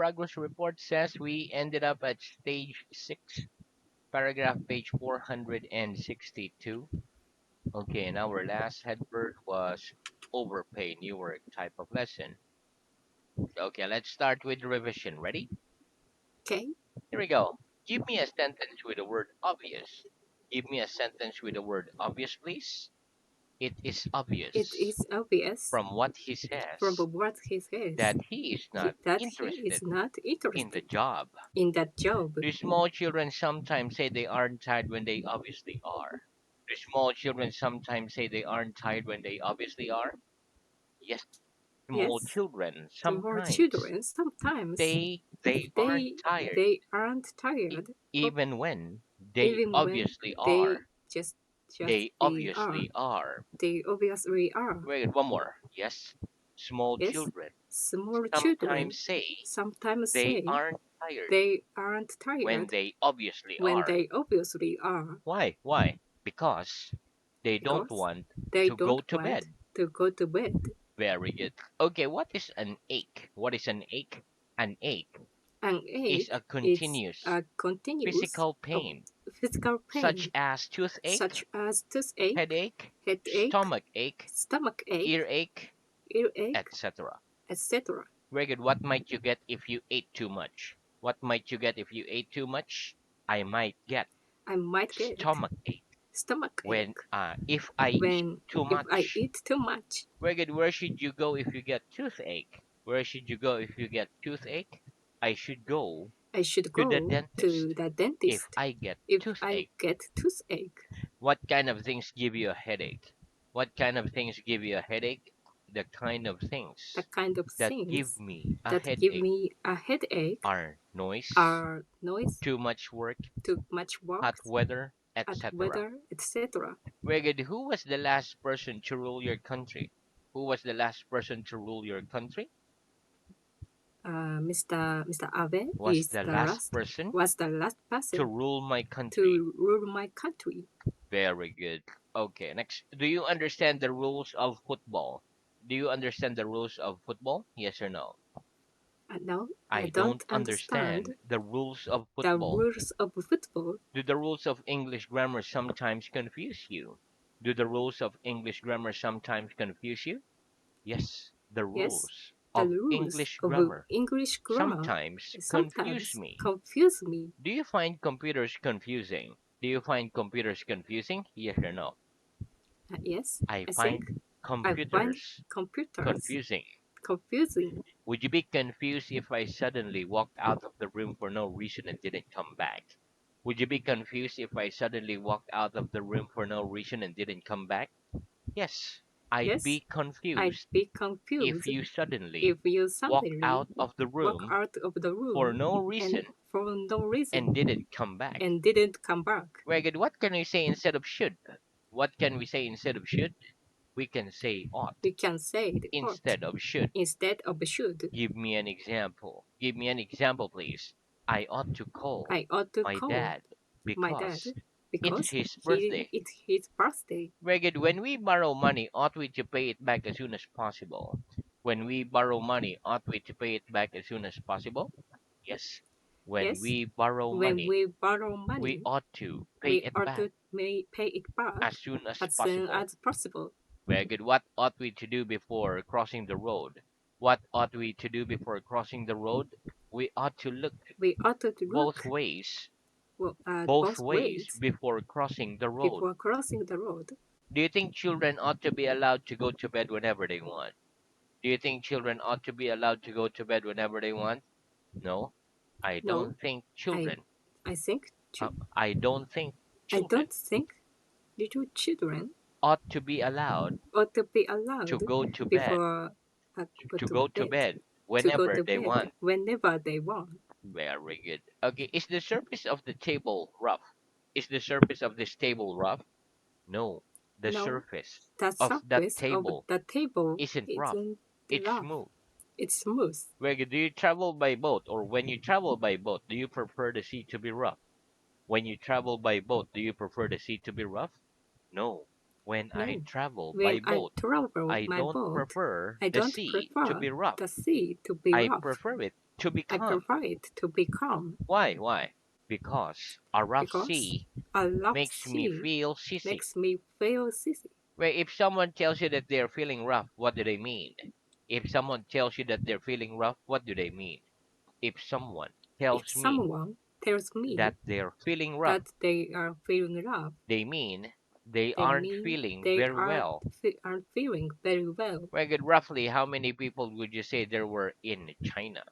progress report says we ended up at stage 6, paragraph page 462. Okay, and our last headword was overpay, newer type of lesson. Okay, let's start with revision. Ready? Okay. Here we go. Give me a sentence with the word obvious. Give me a sentence with the word obvious, please. It is It obvious is obvious from what he from says what he says that he is not that he is interested not in the interested job. in that job. Do small children sometimes say they aren't tired when they obviously are? Do small children sometimes say they aren't tired when they obviously are? Yes, small Yes, children small sometimes children sometimes say they aren't they tired they aren't e- tired, but even when they even when obviously they are. just They they are, obviously are. they obviously are. Wait, one more. Yes, small Yes, children small children sometimes say sometimes they say aren't tired they aren't when tired they obviously when are. they obviously are, Why? Why? Because they don't because want they to don't go to want bed. to go to bed. Very good. Okay, what is an ache? What is an ache? An ache An is a ache is continuous a continuous physical of pain, physical such pain, as toothache, such as toothache, headache, headache, stomach ache, stomach ache, earache, earache, etc. etc. Very good. What might you get if you ate too much? What might you get if you ate too much? I might get I might get stomach ache stomach when ache if I eat when too if I much. eat too much. Very good. Where should you go if you get toothache? Where should you go if you get toothache? I should go I should to the go dentist to the if dentist I get if I toothache. get toothache. What kind of things give you a headache? What kind of things give you a headache? The kind of The things kind of that give things me a that give headache me a headache are noise, are noise, too much work, too much hot work, weather, at etc. weather, etc. Very good. Who was the last person to rule your country? Who was the last person to rule your country? Mr. Abe Was the last person was the last to person rule my country? to rule my country. Very good. Okay, next. Do you understand the rules of football? Do you understand the rules of football? Yes or no? No, I I don't don't understand understand the rules of the football. rules of football. Do the rules of English grammar sometimes confuse you? Do the rules of English grammar sometimes confuse you? Yes, the Yes, rules the of rules English of grammar English grammar sometimes confuse sometimes me. confuse me. Do you find computers confusing? Do you find computers confusing? Yes or no? Yes, I I think find I find computers computers confusing. confusing. Would you be confused if I suddenly walked out of the room for no reason and didn't come back? Would you be confused if I suddenly walked out of the room for no reason and didn't come back? Yes, I'd Yes, be I'd confused be if confused you suddenly if you walked suddenly out of the walk room out of the for room no and reason for no and reason didn't come back. and didn't come back. Very good. What can we say instead of should? What can we say instead of should? We can say ought We can say it ought instead of should. instead of should. Give me an example. Give me an example, please. I ought to call I ought to my call dad my dad because it's because his birthday. it's his birthday. Very good. When we borrow money, ought we to pay it back as soon as possible? When we borrow money, ought we to pay it back as soon as possible? Yes. When Yes, we borrow when money, we borrow we money, ought to pay we it ought back to pay it back as soon as as soon possible. as possible. Very good. What ought we to do before crossing the road? What ought we to do before crossing the road? We ought to look We ought to both look ways, both both ways ways before crossing the road. before crossing the road. Do you think children ought to be allowed to go to bed whenever they want? Do you think children ought to be allowed to go to bed whenever they want? No, I No, don't think I children. I think I don't think I children don't think little children ought to be allowed ought to be to allowed go to bed before go to to go to bed bed to go whenever to they bed want. whenever they want. Very good. Okay, is the surface of the table rough? Is the surface of this table rough? No, the No, surface the of that surface of table the table isn't rough. isn't It's rough. smooth. It's smooth. Where do you travel by boat, or when you travel by boat, do you prefer the sea to be rough? When you travel by boat, do you prefer the sea to be rough? No. When I No, travel when by I boat, travel I my don't boat, prefer I the don't sea to prefer be rough. the sea to be I rough. prefer it To I become. prefer it to become Why? Why? Because a rough because sea a love makes me sea feel sissy. makes me feel sissy. Where if someone tells you that they're feeling rough, what do they mean? If someone tells you that they're feeling rough, what do they mean? If someone If tells me someone tells me that they're feeling rough, that they are feeling rough, they mean they they aren't mean feeling they very well. aren't feeling very well. Very good. Roughly, how many people would you say there were in China?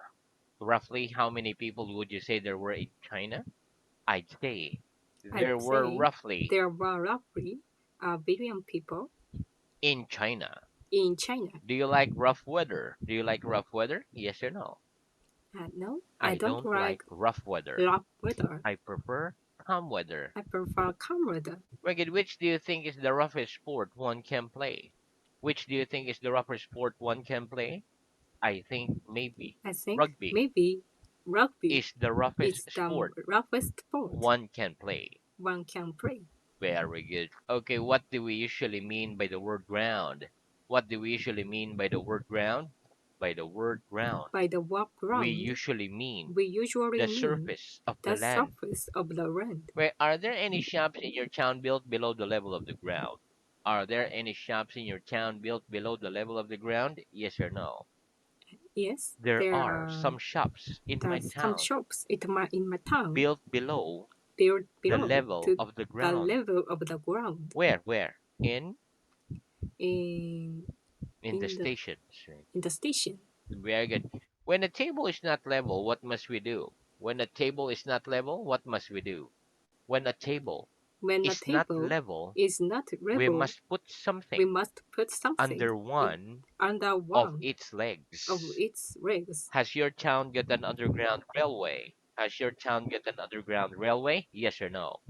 Roughly, how many people would you say there were in China? I'd say I'd there were say roughly there were roughly a billion people in China. in China. Do you like rough weather? Do you like rough weather? Yes or no? No, I I don't don't like like rough weather. rough weather. I prefer calm weather. I prefer calm weather. Reggie, which do you think is the roughest sport one can play? Which do you think is the roughest sport one can play? I think maybe I think rugby maybe rugby is the roughest is the sport roughest sport one can play. one can play. Very good. Okay, what do we usually mean by the word ground? What do we usually mean by the word ground? By the word ground, By the walk we ground, usually mean we usually the mean surface of the the land. surface of the land. Where are there any shops in your town built below the level of the ground? Are there any shops in your town built below the level of the ground? Yes or no? Yes, There there are are some shops in my some town shops in my town built below built the below level to of the the ground. level of the ground Where? Where? in In the in the stations. Right? in the station. Very good. When a table is not level, what must we do? When a table is not level, what must we do? When a table When a is not table level, is not we level, must put we something must put something under in one under of one its of legs. its legs. Has your town got an underground railway? Has your town got an underground railway? Yes or no?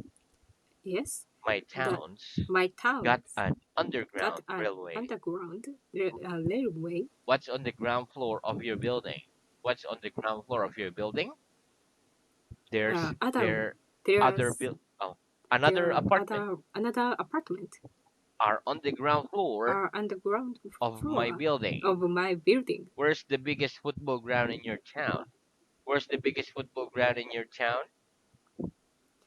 Yes, My that towns my got towns an got underground an railway. underground railway. What's on the ground floor of your building? What's on the ground floor of your building? There's Other there other there's build oh another there apartment other another apartment are on the ground floor are underground of my floor building. of my building. Where's the biggest football ground in your town? Where's the biggest football ground in your town?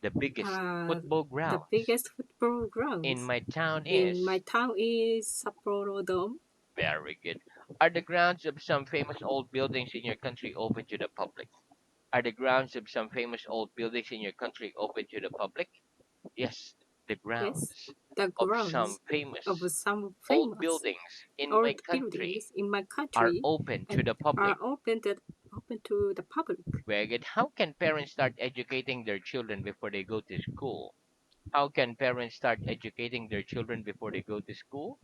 The biggest Uh, football the grounds biggest football in grounds my town in is my town is Sapporo Dome. very good. Are the grounds of some famous old buildings in your country open to the public? Are the grounds of some famous old buildings in your country open to the public? Yes, the Yes, grounds the of some grounds of famous some old famous buildings in my old country buildings in my are country open to and the are public. open to the public. Very good. How can parents start educating their children before they go to school? How can parents start educating their children before they go to school?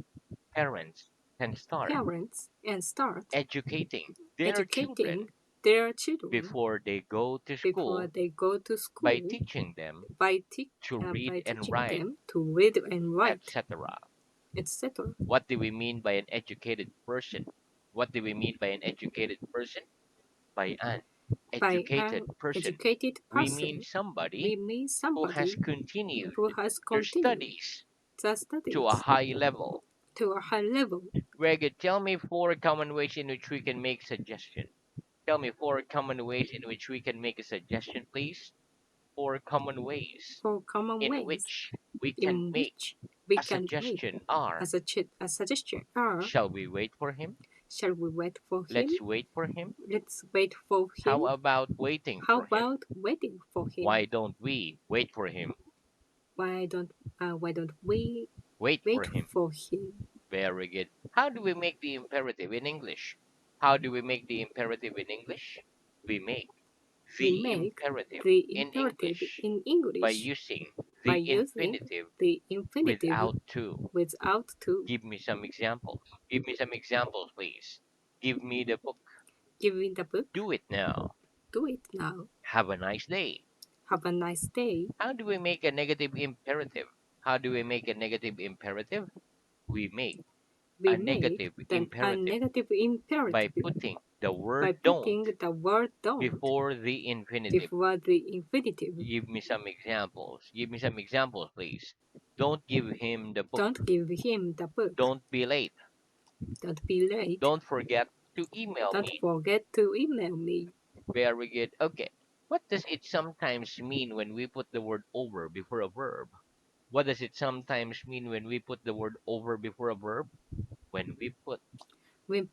Parents can start Parents and start educating their children educating their children before they go to before school they go to by school teaching them to by read and teaching write, them to read and write, etc. etc. What do we mean by an educated person? What do we mean by an educated person? By an By educated an person, educated we mean person, somebody we mean who has somebody continued who has their continued studies the to a studies high level. to a high level. Greg, tell me four common ways in which we can make suggestion. Tell me four common ways in which we can make a suggestion, please. Four common ways For common in ways which we can in make which we a can make suggestion are, a suggestion are, shall we wait for him? shall we wait for him? Let's wait for him. Let's wait for How him. about waiting How for him? about waiting for him? Why don't we wait for him? Why don't we Wait for wait him. for him? Very good. How do we make the imperative in English? How do we make the imperative in English? We make We the make imperative the in imperative English in by English using by the using infinitive the infinitive without to. without to. Give me some examples. Give me some examples, please. Give me the book. Giving the book. Do it now. Do it now. Have a nice day. Have a nice day. How do we make a negative imperative? How do we make a negative imperative? We make We a make negative a imperative negative by imperative putting the by word don't putting the word don't before the infinitive. before the infinitive. Give me some examples. Give me some examples, please. Don't give him the book. Don't give him the book. Don't be late. Don't be late. Don't forget to email Don't me. forget to email me. Very good. Okay. What does it sometimes mean when we put the word over before a verb? What does it sometimes mean when we put the word over before a verb? When we put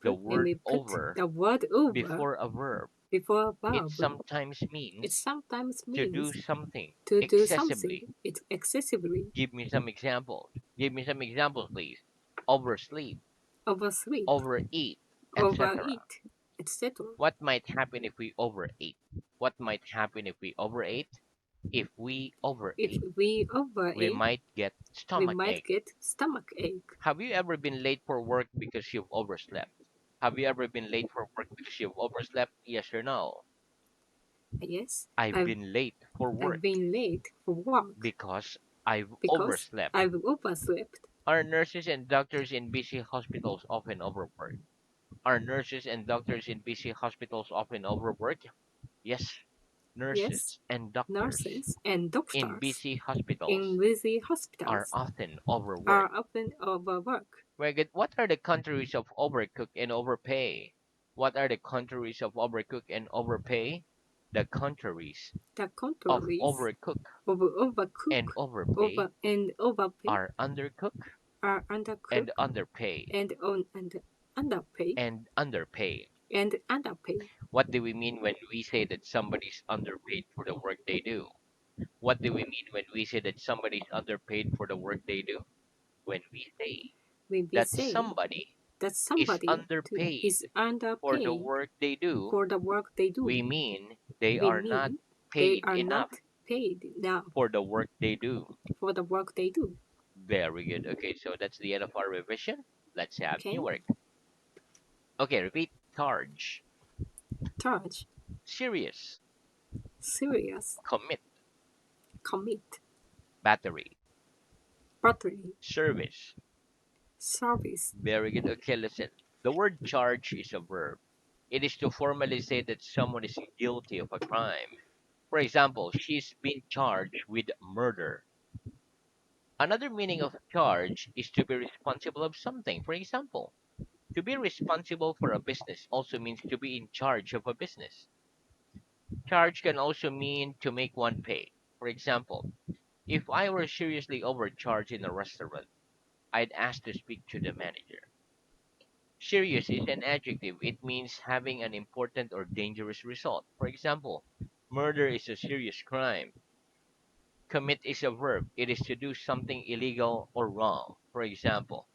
the When word we put over the word over before a verb, before a it verb, sometimes it means sometimes to do means something to do something excessively. it excessively, Give me some examples. Give me some examples, please. Oversleep, oversleep, overeat, etc. overeat, etc. What might happen if we overeat? What might happen if we overeat? If we If overeat, we we overeat, might get we stomach might ache. get stomach ache. Have you ever been late for work because you've overslept? Have you ever been late for work because you've overslept? Yes or no? Yes, I've been late for I've work been late for work because I've because overslept. I've overslept. Are nurses and doctors in busy hospitals often overworked? Are nurses and doctors in busy hospitals often overworked? Yes, Yes, nurses and doctors nurses and in doctors busy in hospitals busy are hospitals often are overworked. often overworked. Very good. What are the countries of overcook and overpay? What are the countries of overcook and overpay? The countries The of countries overcook of and overcook overpay and overpay are undercook are and undercook underpay and underpay and underpay. and underpay. What do we mean when we say that somebody's underpaid for the work they do? What do we mean when we say that somebody's underpaid for the work they do? When we say When we that say somebody that is somebody is underpaid for the underpaid work they do, for the work they we do, mean they we are not mean they paid are enough not paid enough for the work they do. for the work they do. Very good. Okay, so that's the end of our revision. Let's have Okay? new work. Okay, repeat. Charge, Charge, serious, serious, commit, commit, battery, battery, service. service, Very good. Okay, listen. The word charge is a verb. It is to formally say that someone is guilty of a crime. For example, she's been charged with murder. Another meaning of charge is to be responsible of something. For example, to be responsible for a business also means to be in charge of a business. Charge can also mean to make one pay. For example, if I were seriously overcharged in a restaurant, I'd ask to speak to the manager. Serious is an adjective. It means having an important or dangerous result. For example, murder is a serious crime. Commit is a verb. It is to do something illegal or wrong. For example,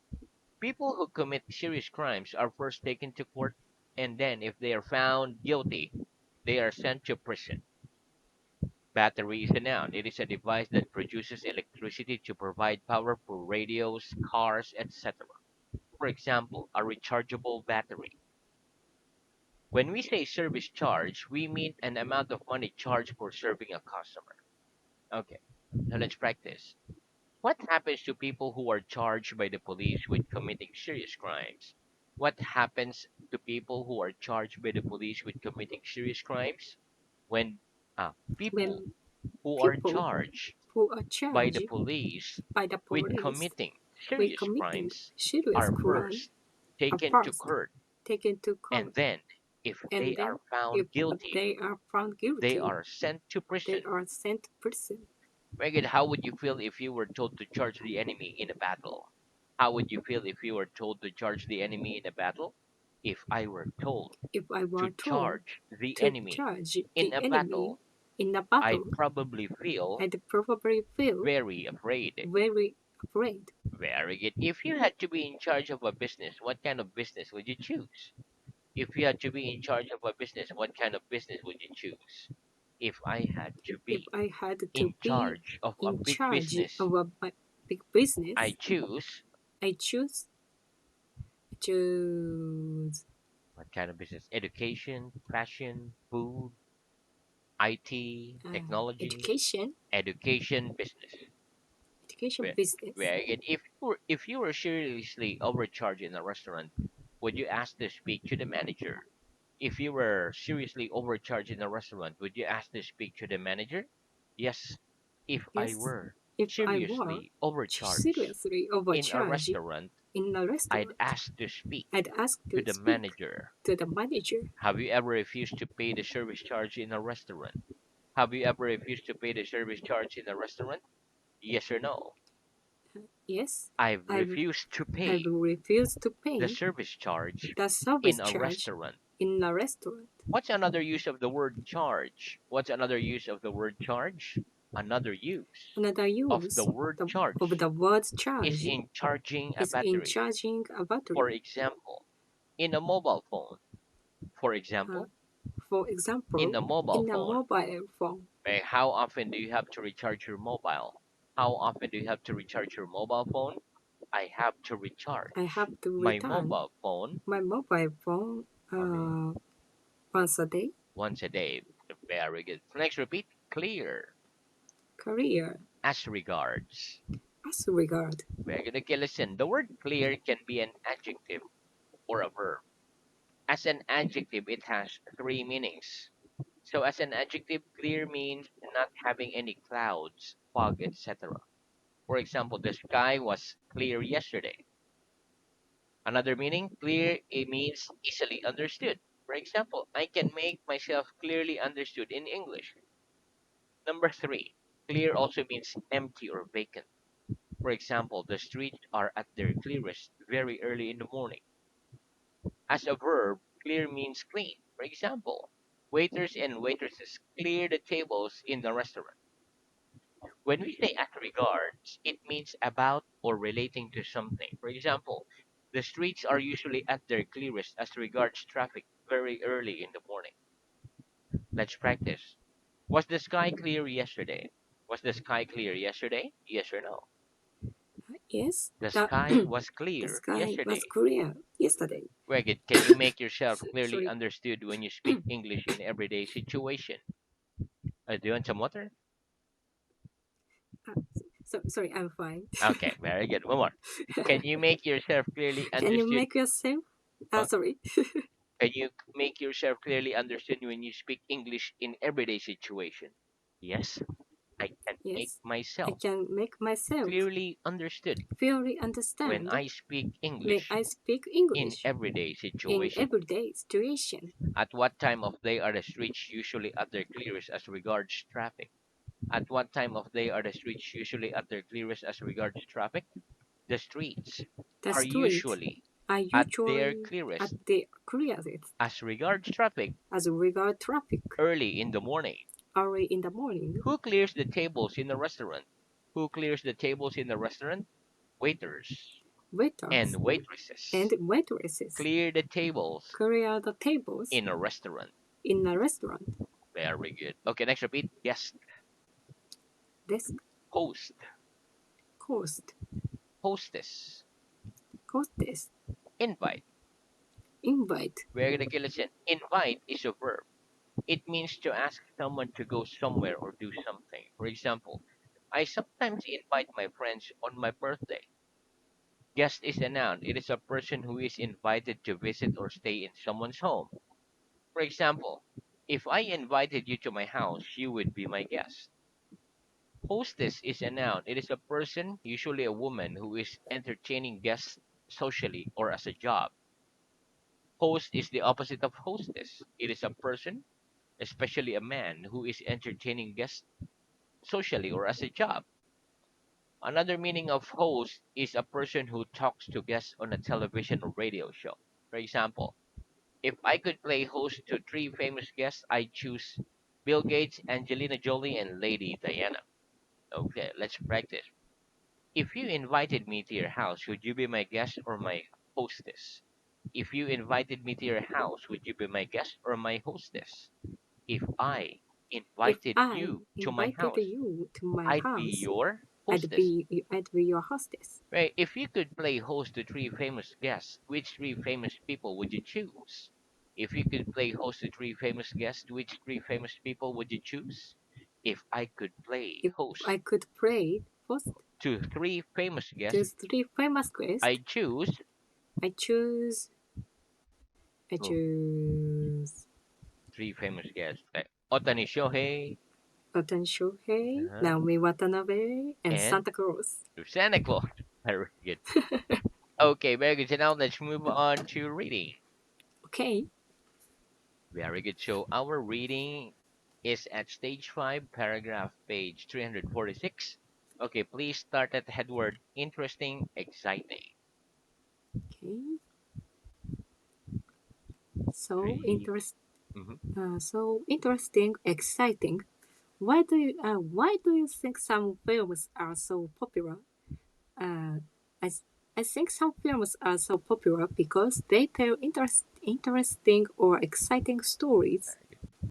people who commit serious crimes are first taken to court, and then, if they are found guilty, they are sent to prison. Battery is a noun. It is a device that produces electricity to provide power for radios, cars, etc. For example, a rechargeable battery. When we say service charge, we mean an amount of money charged for serving a customer. Okay, now let's practice. What happens to people who are charged by the police with committing serious crimes? What happens to people who are charged by the police with committing serious crimes? When people when who are people charged who are by the charged police by the with police committing with serious committing crimes serious are crime first are taken to first court, taken to and court, then, if and they then are found if guilty, they are found they guilty, are sent to they prison. are sent to prison. Megan, how would you feel if you were told to charge the enemy in a battle? How would you feel if you were told to charge the enemy in a battle? If I were told If I to were told charge the to enemy charge in the a enemy battle, in a I'd battle, probably feel I'd probably feel very afraid. very afraid. Very good. If you had to be in charge of a business, what kind of business would you choose? If you had to be in charge of a business, what kind of business would you choose? If I had to If be I had to in be charge of a in big charge business, of a big I business, choose I choose what kind of business? Education, fashion, food, IT, technology, education, education, business. education Where, business. if you were seriously overcharged in a restaurant, would you ask to speak to the manager? If you were seriously overcharged in a restaurant, would you ask to speak to the manager? Yes. If I Yes, were if I were seriously overcharged seriously in a overcharged restaurant, in a I'd restaurant. ask to speak I'd ask to to the speak manager. to the manager. Have you ever refused to pay the service charge in a restaurant? Have you ever refused to pay the service charge in a restaurant? Yes or no? Yes, I've I, w- refused to I pay will refuse to the pay service charge the in service a charge restaurant. in a restaurant. What's another use of the word charge? What's another use of the word charge? Another use Another of the use word of charge the word is charge in charging a is in battery. charging a For battery. example, in a mobile phone. For Uh, example, for in example, a mobile in a phone. mobile phone, How often do you have to recharge your mobile? How often do you have to recharge your mobile phone? I have to I recharge have to my return mobile phone, my mobile phone I mean, once a day. once a day. Very good. Next, repeat. Clear. Career As regards. as regard. Very good. Okay, listen. The word clear can be an adjective or a verb. As an adjective, it has three meanings. So, as an adjective, clear means not having any clouds, fog, etc. For example, the sky was clear yesterday. Another meaning, clear, it means easily understood. For example, I can make myself clearly understood in English. Number three, clear also means empty or vacant. For example, the streets are at their clearest very early in the morning. As a verb, clear means clean. For example, waiters and waitresses clear the tables in the restaurant. When we say as regards, it means about or relating to something. For example, the streets are usually at their clearest as regards traffic very early in the morning. Let's practice. Was the sky clear yesterday? Was the sky clear yesterday? Yes or no? Yes, The the sky was the clear sky was yesterday. clear yesterday. Very good. Can you make yourself clearly Sorry. understood when you speak English in everyday situation? Do you want some water? Uh, sorry, I'm fine. Okay, very good. One more. Can you make yourself clearly Can you understood? make yourself? Uh, Sorry. Can you make yourself clearly understood when you speak English in everyday situation? Yes, I can make Yes, I myself can make myself clearly understood fully when understand I speak when English I speak in English everyday in situation. everyday situation. At what time of day are the streets usually at their clearest as regards traffic? At what time of day are the streets usually at their clearest as regards traffic? The streets The are streets usually are at their usually at clearest the clearest as regards traffic as regard traffic early in the morning. early in the morning. Who clears the tables in the restaurant? Who clears the tables in the restaurant? Waiters and Waiters waitresses and waitresses clear the tables clear the tables in a restaurant. in a restaurant. Very good. Okay, next repeat. Guest, Desk, host, host, hostess, hostess, invite. invite. Very good. Okay, listen. Invite is a verb. It means to ask someone to go somewhere or do something. For example, I sometimes invite my friends on my birthday. Guest is a noun. It is a person who is invited to visit or stay in someone's home. For example, if I invited you to my house, you would be my guest. Hostess is a noun. It is a person, usually a woman, who is entertaining guests socially or as a job. Host is the opposite of hostess. It is a person, especially a man, who is entertaining guests socially or as a job. Another meaning of host is a person who talks to guests on a television or radio show. For example, if I could play host to three famous guests, I choose Bill Gates, Angelina Jolie, and Lady Diana. Okay, let's practice. If you invited me to your house, would you be my guest or my hostess? If you invited me to your house, would you be my guest or my hostess? If I If invited I you to my invited house, you to my I'd be house, your hostess. I'd be your hostess. Right? If you could play host to three famous guests, which three famous people would you choose? If you could play host to three famous guests, which three famous people would you choose? If I could play If host I could play host to three famous to guests, three famous guests, I choose I choose I oh, choose three famous guests like Otani Shohei Otan Shohei, uh Naomi Watanabe, and and Santa Claus. Santa Claus. Very good. Okay, very good. So now let's move on to reading. Okay. Very good. So our reading is at stage 5, paragraph page 346. Okay, please start at the headword interesting, exciting. Okay. So Three. interest. Mm-hmm. So interesting, exciting. Why do you think some films are so popular? Uh, I, I think some films are so popular because they tell interesting or exciting stories.